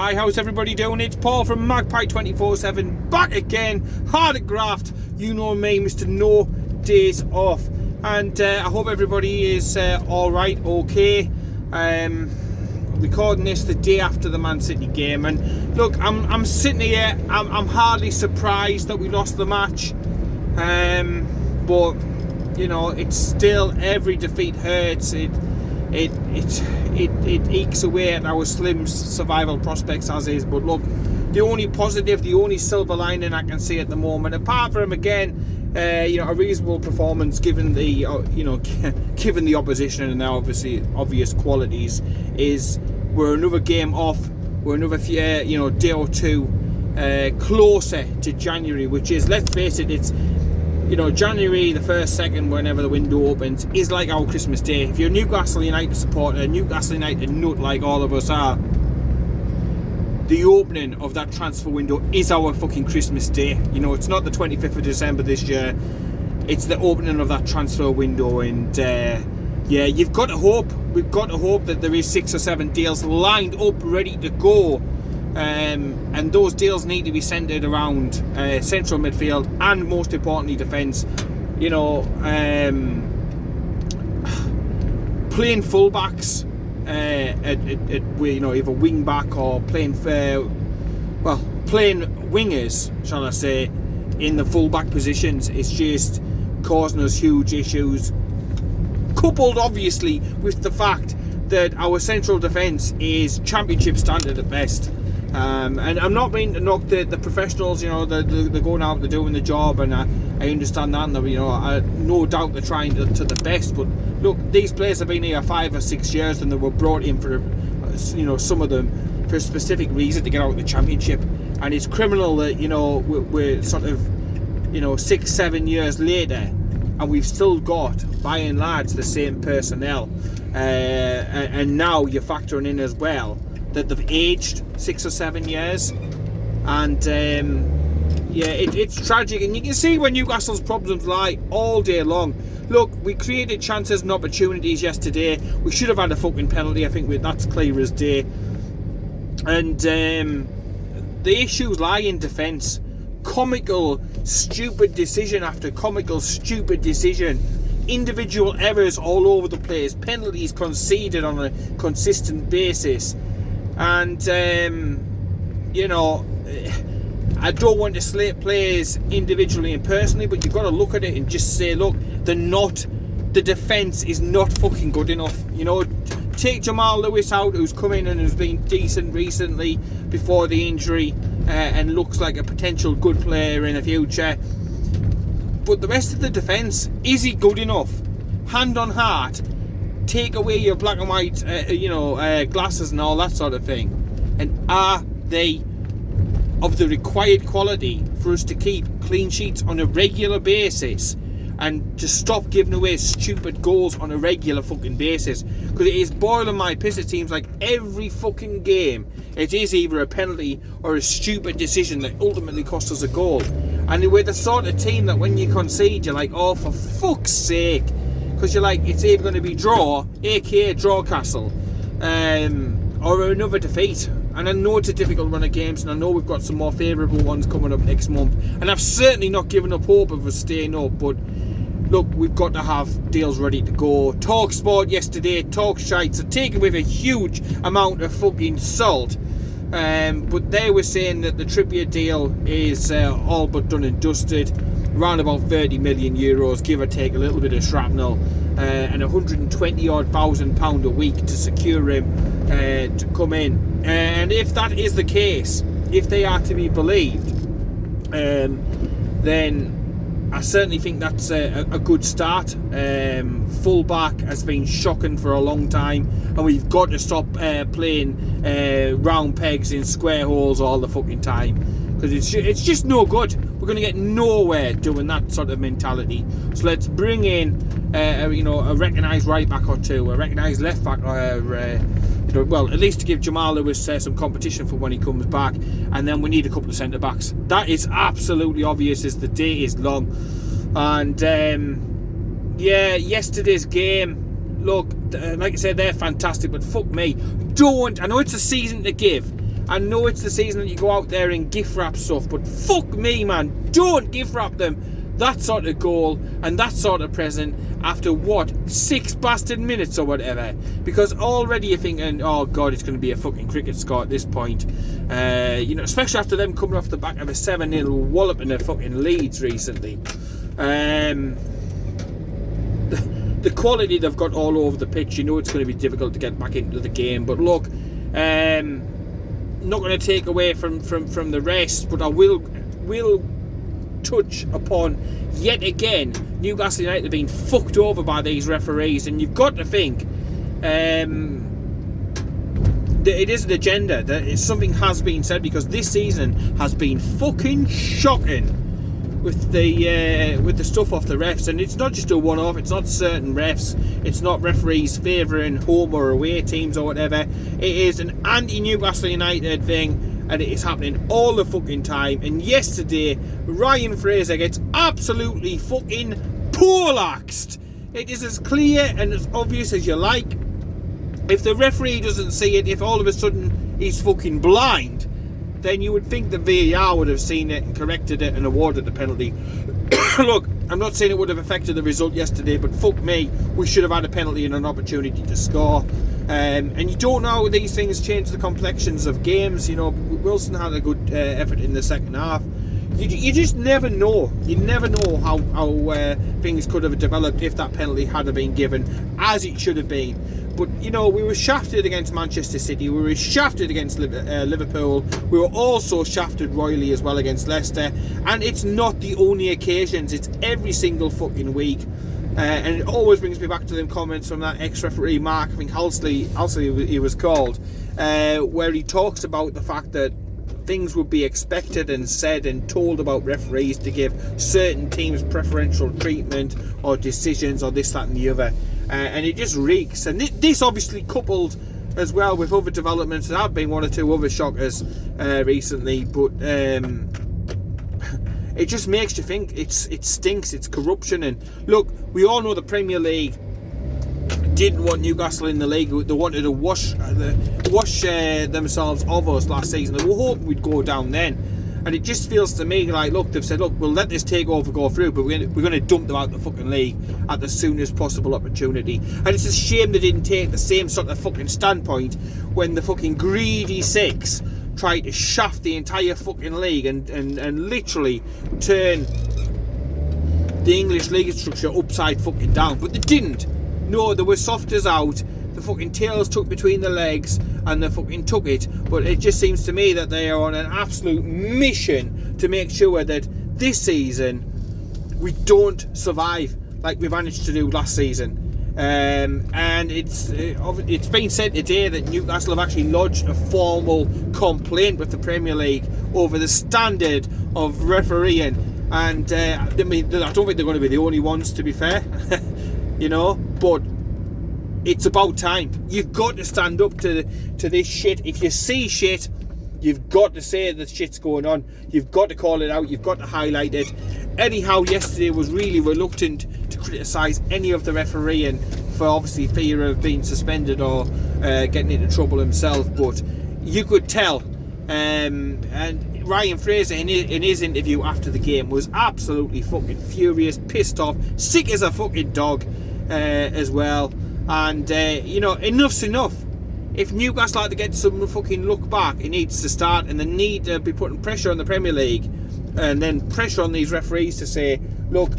Hi, how's everybody doing? It's Paul from Magpie 24/7, back again, hard at graft. You know me, Mr. No Days Off. And I hope everybody is alright, okay. Recording this the day after the Man City game. And look, I'm sitting here, I'm hardly surprised that we lost the match. But, you know, it's still, every defeat hurts. It ekes away at our slim survival prospects as is. But look, the only positive, the only silver lining I can see at the moment, apart from again, a reasonable performance given the given the opposition and their obvious qualities, is we're another game off. We're another day or two closer to January, which is, let's face it, it's January the 1st, 2nd, whenever the window opens, is like our Christmas Day. If you're a Newcastle United supporter, a Newcastle United nut like all of us are, the opening of that transfer window is our fucking Christmas Day. It's not the 25th of December this year. It's the opening of that transfer window, and you've got to hope. We've got to hope that there is 6 or 7 deals lined up, ready to go. And those deals need to be centred around central midfield and, most importantly, defence. Playing fullbacks either wing back or playing wingers, shall I say, in the fullback positions is just causing us huge issues. Coupled, obviously, with the fact that our central defence is championship standard at best. And I'm not meaning to knock the professionals, they're going out, they're doing the job, and I understand that, and no doubt they're trying to the best. But look, these players have been here 5 or 6 years, and they were brought in for, some of them for a specific reason, to get out of the championship. And it's criminal that, we're sort of, 6-7 years later, and we've still got, by and large, the same personnel. And now you're factoring in as well that they've aged 6 or 7 years, and it's tragic. And you can see where Newcastle's problems lie all day long. Look, we created chances and opportunities yesterday. We should have had a fucking penalty. I think that's clear as day. And the issues lie in defence. Comical, stupid decision after comical, stupid decision. Individual errors all over the place. Penalties conceded on a consistent basis. And, I don't want to slate players individually and personally, but you've got to look at it and just say, look, the defence is not fucking good enough. Take Jamal Lewis out, who's come in and has been decent recently before the injury, and looks like a potential good player in the future. But the rest of the defence, is he good enough? Hand on heart, take away your black and white, glasses and all that sort of thing, and are they of the required quality for us to keep clean sheets on a regular basis and to stop giving away stupid goals on a regular fucking basis? Because it is boiling my piss. It seems like every fucking game it is either a penalty or a stupid decision that ultimately costs us a goal. And we're the sort of team that when you concede, you're like, oh, for fuck's sake. Because you're like, it's either going to be draw, aka draw castle, or another defeat. And I know it's a difficult run of games, and I know we've got some more favourable ones coming up next month. And I've certainly not given up hope of us staying up, but look, we've got to have deals ready to go. Talk Sport yesterday, talk shite, so take it with a huge amount of fucking salt. But they were saying that the Trippier deal is all but done and dusted. Around about 30 million euros, give or take a little bit of shrapnel, and £120,000 a week to secure him to come in. And if that is the case, if they are to be believed, then I certainly think that's a good start. Fullback has been shocking for a long time, and we've got to stop playing round pegs in square holes all the fucking time, because it's just no good. We're going to get nowhere doing that sort of mentality. So let's bring in a recognised right back or two, a recognised left back, well, at least to give Jamal Lewis some competition for when he comes back. And then we need a couple of centre backs. That is absolutely obvious as the day is long. And yesterday's game, look, like I said, they're fantastic, but fuck me, I know it's a season to give, I know it's the season that you go out there and gift wrap stuff, but fuck me, man, don't gift wrap them that sort of goal and that sort of present after what, 6 bastard minutes or whatever, because already you're thinking, oh god, it's going to be a fucking cricket score at this point. You know, especially after them coming off the back of a 7-0 wallop in their fucking Leeds recently. The quality they've got all over the pitch, you know it's going to be difficult to get back into the game. But look, not going to take away from the rest, but I will touch upon yet again Newcastle United being fucked over by these referees, and you've got to think that it is an agenda, that something has been said, because this season has been fucking shocking with the stuff off the refs, and it's not just a one-off. It's not certain refs. It's not referees favouring home or away teams or whatever. It is an anti-Newcastle United thing, and it is happening all the fucking time. And yesterday, Ryan Fraser gets absolutely fucking poleaxed. It is as clear and as obvious as you like. If the referee doesn't see it, if all of a sudden he's fucking blind, then you would think the VAR would have seen it and corrected it and awarded the penalty. Look, I'm not saying it would have affected the result yesterday, but fuck me, we should have had a penalty and an opportunity to score. And you don't know how these things change the complexions of games. You know, Wilson had a good effort in the second half. You just never know. You never know how things could have developed if that penalty had been given as it should have been. But, you know, we were shafted against Manchester City. We were shafted against Liverpool. We were also shafted royally as well against Leicester. And it's not the only occasions. It's every single fucking week. And it always brings me back to them comments from that ex-referee, Mark, I think Halsley he was called, where he talks about the fact that things would be expected and said and told about referees to give certain teams preferential treatment or decisions or this, that and the other. And it just reeks. And this obviously coupled as well with other developments. There have been one or two other shockers recently, but it just makes you think it stinks. It's corruption. And look, we all know the Premier League didn't want Newcastle in the league. They wanted to wash themselves of us last season. They were hoping we'd go down then. And it just feels to me like, look, they've said, look, we'll let this takeover go through, but we're going to dump them out the fucking league at the soonest possible opportunity. And it's a shame they didn't take the same sort of fucking standpoint when the fucking greedy six tried to shaft the entire fucking league and literally turn the English league structure upside fucking down. But they didn't. No, they were soft as out. The fucking tails took between the legs and they fucking took it. But it just seems to me that they are on an absolute mission to make sure that this season we don't survive like we managed to do last season. And it's been said today that Newcastle have actually lodged a formal complaint with the Premier League over the standard of refereeing. And I mean, I don't think they're going to be the only ones, to be fair. You know, but it's about time. You've got to stand up to this shit. If you see shit, you've got to say that shit's going on. You've got to call it out. You've got to highlight it. Eddie Howe yesterday was really reluctant to criticise any of the refereeing for obviously fear of being suspended or getting into trouble himself. But you could tell. And Ryan Fraser in his interview after the game was absolutely fucking furious, pissed off, sick as a fucking dog as well. And you know, enough's enough. If Newcastle like to get some fucking look back, it needs to start, and they need to be putting pressure on the Premier League and then pressure on these referees to say, look,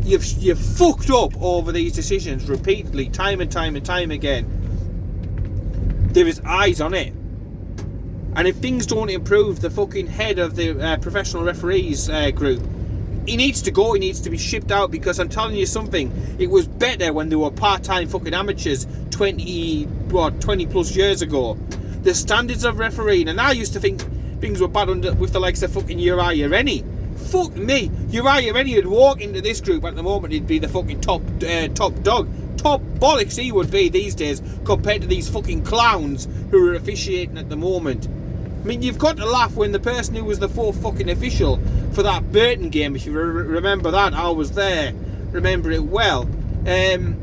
you've fucked up over these decisions repeatedly, time and time and time again. There is eyes on it. And if things don't improve, the fucking head of the professional referees group, he needs to go, he needs to be shipped out, because I'm telling you something, it was better when they were part-time fucking amateurs 20 plus years ago. The standards of refereeing, and I used to think things were bad with the likes of fucking Uriah Rennie. Fuck me, Uriah Rennie would walk into this group at the moment, he'd be the fucking top dog. Top bollocks he would be these days compared to these fucking clowns who are officiating at the moment. I mean, you've got to laugh when the person who was the fourth fucking official for that Burton game, if you remember that, I was there, remember it well.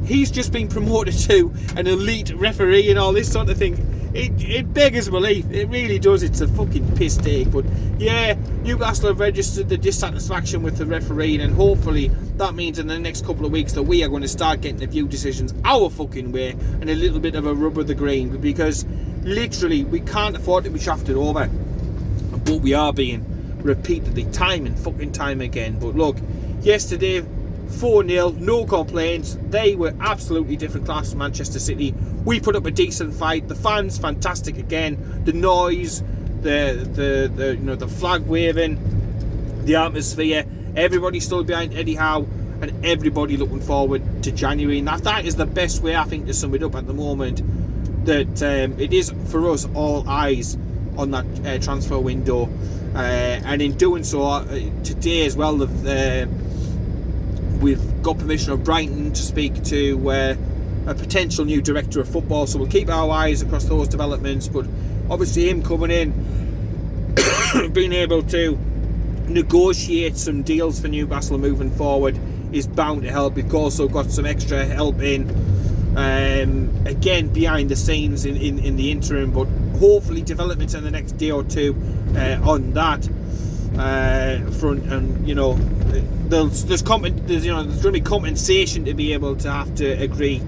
He's just been promoted to an elite referee and all this sort of thing. it beggars belief. It really does. It's a fucking piss take. But yeah, Newcastle have registered the dissatisfaction with the referee, and hopefully that means in the next couple of weeks that we are going to start getting a few decisions our fucking way and a little bit of a rub of the green, because literally we can't afford to be shafted over. But we are being repeatedly, time and fucking time again. But look, yesterday 4-0, no complaints. They were absolutely different class from Manchester City. We put up a decent fight. The fans, fantastic again. The noise, the flag waving, the atmosphere. Everybody still behind Eddie Howe, and everybody looking forward to January. And that is the best way, I think, to sum it up at the moment. That it is for us all eyes on that transfer window, and in doing so, today as well, we've got permission of Brighton to speak to a potential new director of football, so we'll keep our eyes across those developments. But obviously him coming in, being able to negotiate some deals for Newcastle moving forward is bound to help. We've also got some extra help in again behind the scenes in the interim, but hopefully developments in the next day or two on that front. And there's going to be compensation to be able to have to agree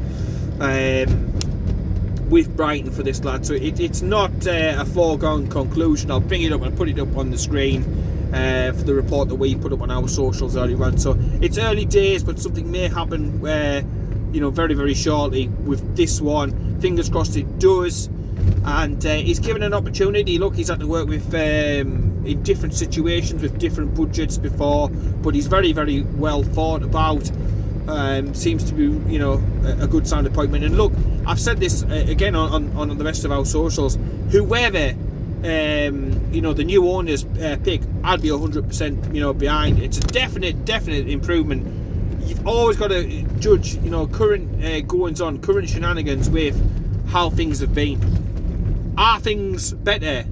with Brighton for this, lad. So it's not a foregone conclusion. I'll bring it up and put it up on the screen for the report that we put up on our socials earlier on. So it's early days, but something may happen very, very shortly with this one. Fingers crossed it does. And he's given an opportunity. Look, he's had to work with in different situations with different budgets before, but he's very, very well thought about. Seems to be a good sound appointment. And look, I've said this again on the rest of our socials. Whoever the new owners pick, I'd be 100% behind. It's a definite improvement. You've always got to judge current goings on, current shenanigans with how things have been. Are things better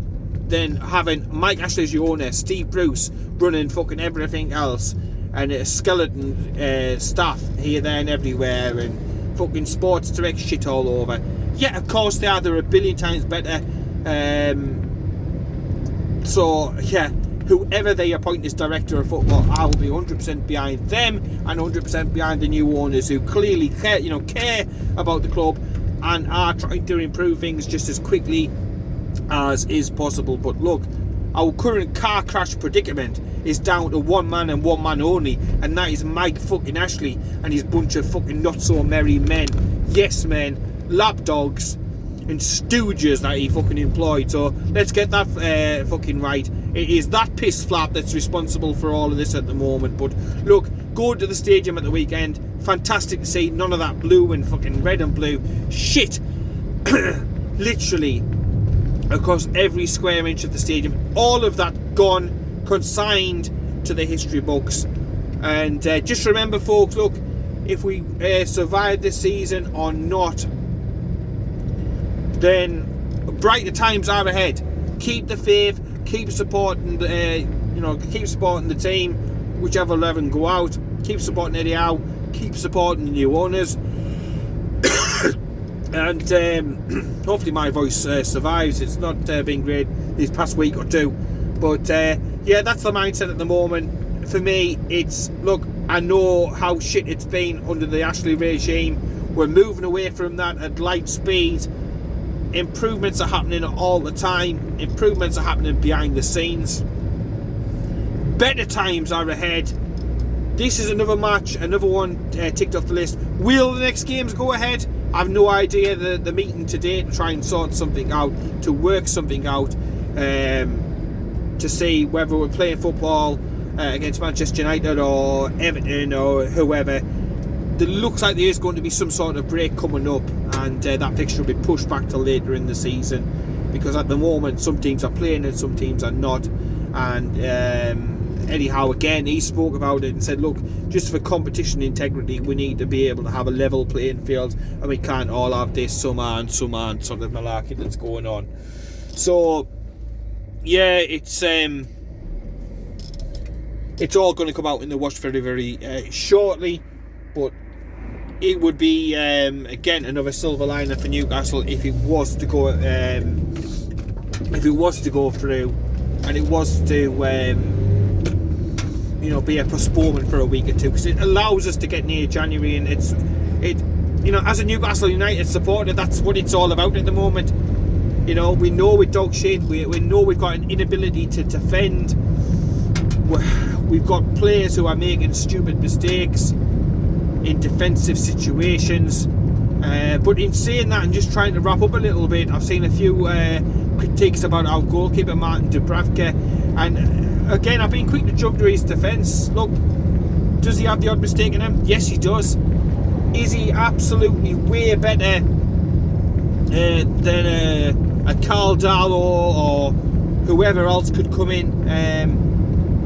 than having Mike Ashley as your owner, Steve Bruce running fucking everything else, and a skeleton staff here, there and everywhere, and fucking sports direct shit all over? Yeah, of course they are. They're a billion times better. So yeah, whoever they appoint as director of football, I will be 100% behind them and 100% behind the new owners, who clearly care about the club and are trying to improve things just as quickly as is possible. But look, our current car crash predicament is down to one man and one man only, and that is Mike fucking Ashley and his bunch of fucking not so merry men, yes men, lapdogs and stooges that he fucking employed. So let's get that fucking right. It is that piss flap that's responsible for all of this at the moment. But look, go to the stadium at the weekend. Fantastic to see. None of that blue and fucking red and blue shit literally across every square inch of the stadium. All of that gone, consigned to the history books. And just remember, folks, look, if we survive this season or not, then brighter times are ahead. Keep the faith, keep supporting keep supporting the team, whichever 11 go out. Keep supporting Eddie Howe, keep supporting the new owners. And hopefully my voice survives. It's not been great this past week or two, but yeah, that's the mindset at the moment. For me, it's, look, I know how shit it's been under the Ashley regime. We're moving away from that at light speed. Improvements are happening all the time. Improvements are happening behind the scenes. Better times are ahead. This is another match, another one ticked off the list. Will the next games go ahead? I've no idea. The meeting today to try and sort something out, to work something out, to see whether we're playing football against Manchester United or Everton or whoever. There looks like there is going to be some sort of break coming up, and that fixture will be pushed back to later in the season, because at the moment some teams are playing and some teams are not. And Eddie Howe, again, he spoke about it and said, look, just for competition integrity, we need to be able to have a level playing field, and we can't all have this some and sort of malarkey that's going on. So yeah, it's all going to come out in the wash very, very shortly. But it would be again another silver liner for Newcastle if it was to go through, and it was to be a postponement for a week or two, because it allows us to get near January, and as a Newcastle United supporter, that's what it's all about at the moment. We know we're dog shit. We know we've got an inability to defend. We've got players who are making stupid mistakes in defensive situations. But in saying that, and just trying to wrap up a little bit, I've seen a few critiques about our goalkeeper Martin Dubravka, and again, I've been quick to jump to his defence. Look, does he have the odd mistake in him? Yes, he does. Is he absolutely way better than a Carl Darlow or whoever else could come in?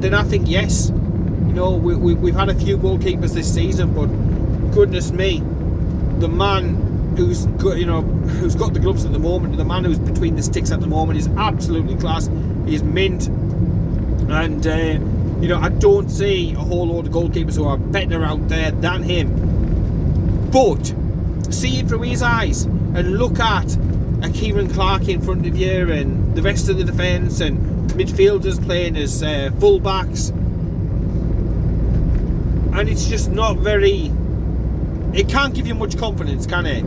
Then I think yes. We've had a few goalkeepers this season, but goodness me, the man who's got the gloves at the moment, the man who's between the sticks at the moment, is absolutely class. He's mint, and I don't see a whole load of goalkeepers who are better out there than him. But see it through his eyes and look at a Kieran Clark in front of you and the rest of the defence and midfielders playing as full-backs, and it's just not very... It can't give you much confidence, can it?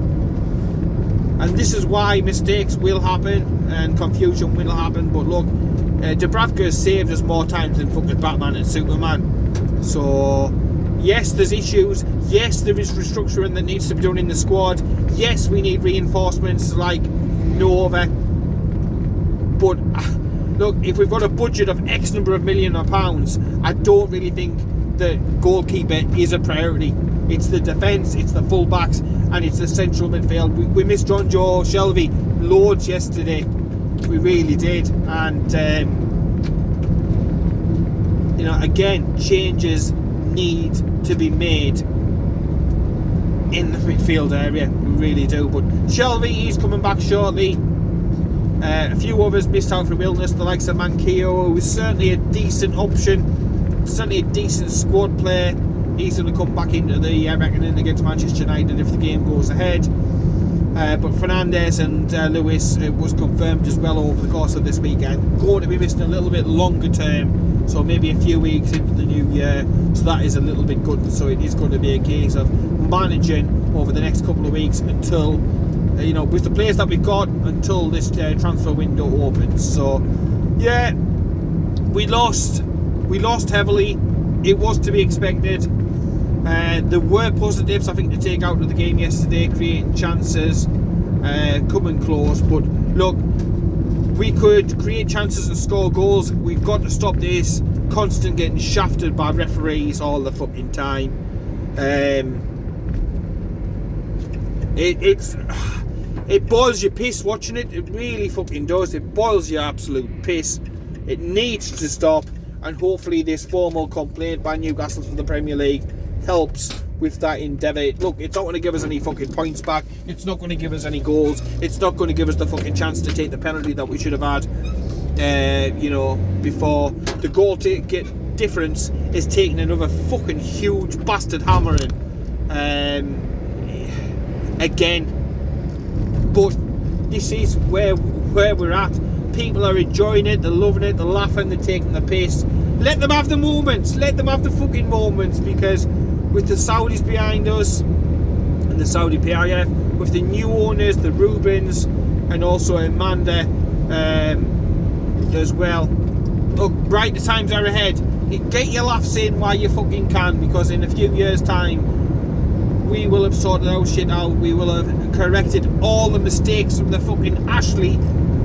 And this is why mistakes will happen and confusion will happen. But look, Dubravka has saved us more times than fucking Batman and Superman. So yes, there's issues. Yes, there is restructuring that needs to be done in the squad. Yes, we need reinforcements like no other. But look, if we've got a budget of X number of million of pounds, I don't really think the goalkeeper is a priority. It's the defence, it's the full-backs, and it's the central midfield. We missed John Joe Shelby loads yesterday. We really did. And, again, changes need to be made in the midfield area. We really do. But Shelby, he's coming back shortly. A few others missed out from illness, the likes of Magpie, who was certainly a decent option, certainly a decent squad player. He's going to come back into the reckoning against Manchester United if the game goes ahead. But Fernandes and Lewis, it was confirmed as well over the course of this weekend, going to be missing a little bit longer term, so maybe a few weeks into the new year. So that is a little bit good. So it is going to be a case of managing over the next couple of weeks until, with the players that we've got, until this transfer window opens. So yeah, we lost heavily. It was to be expected. There were positives, I think, to take out of the game yesterday, creating chances, coming close. But look, we could create chances and score goals. We've got to stop this constant getting shafted by referees all the fucking time. It boils your piss watching it. It really fucking does. It boils your absolute piss. It needs to stop, and hopefully this formal complaint by Newcastle to the Premier League helps with that endeavour. Look, it's not going to give us any fucking points back. It's not going to give us any goals. It's not going to give us the fucking chance to take the penalty that we should have had, before. The goal difference is taking another fucking huge bastard hammering again. But this is where we're at. People are enjoying it, they're loving it, they're laughing, they're taking the piss. Let them have the moments. Let them have the fucking moments, because with the Saudis behind us and the Saudi PIF, with the new owners, the Rubens and also Amanda as well, look, brighter times are ahead. Get your laughs in while you fucking can, because in a few years' time we will have sorted our shit out. We will have corrected all the mistakes from the fucking Ashley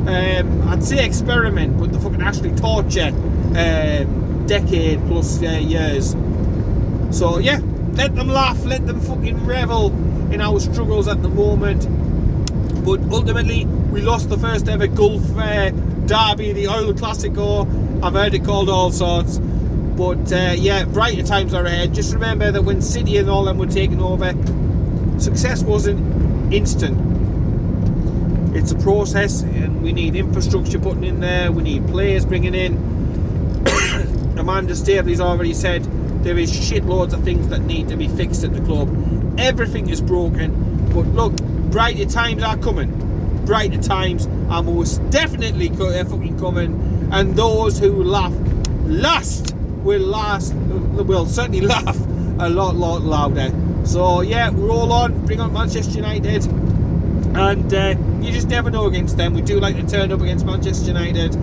I'd say experiment, but the fucking Ashley torture decade plus years. So yeah, let them laugh, let them fucking revel in our struggles at the moment. But ultimately, we lost the first ever Gulf derby, the Oil Classico. I've heard it called all sorts. But yeah, brighter times are ahead. Just remember that when City and all them were taking over, success wasn't instant. It's a process, and we need infrastructure putting in there. We need players bringing in. Amanda Staveley's already said there is shitloads of things that need to be fixed at the club. Everything is broken. But look, brighter times are coming. Brighter times are most definitely fucking coming. And those who laugh last will certainly laugh a lot louder. So yeah, roll on, bring on Manchester United. And you just never know against them. We do like to turn up against Manchester United.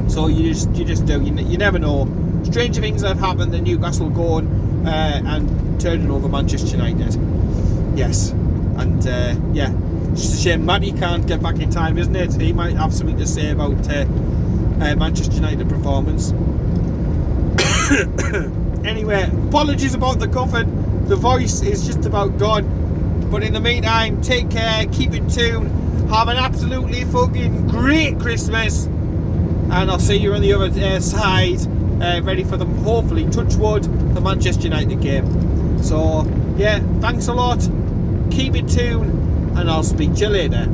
So you just do. You never know. Stranger things have happened than Newcastle going and turning over Manchester United. Yes. And yeah, it's just a shame Matty can't get back in time, isn't it? He might have something to say about Manchester United performance. Anyway, apologies about the coughing. The voice is just about gone. But in the meantime, take care, keep in tune, have an absolutely fucking great Christmas, and I'll see you on the other side, ready for them, hopefully, touch wood, the Manchester United game. So, yeah, thanks a lot, keep in tune, and I'll speak to you later.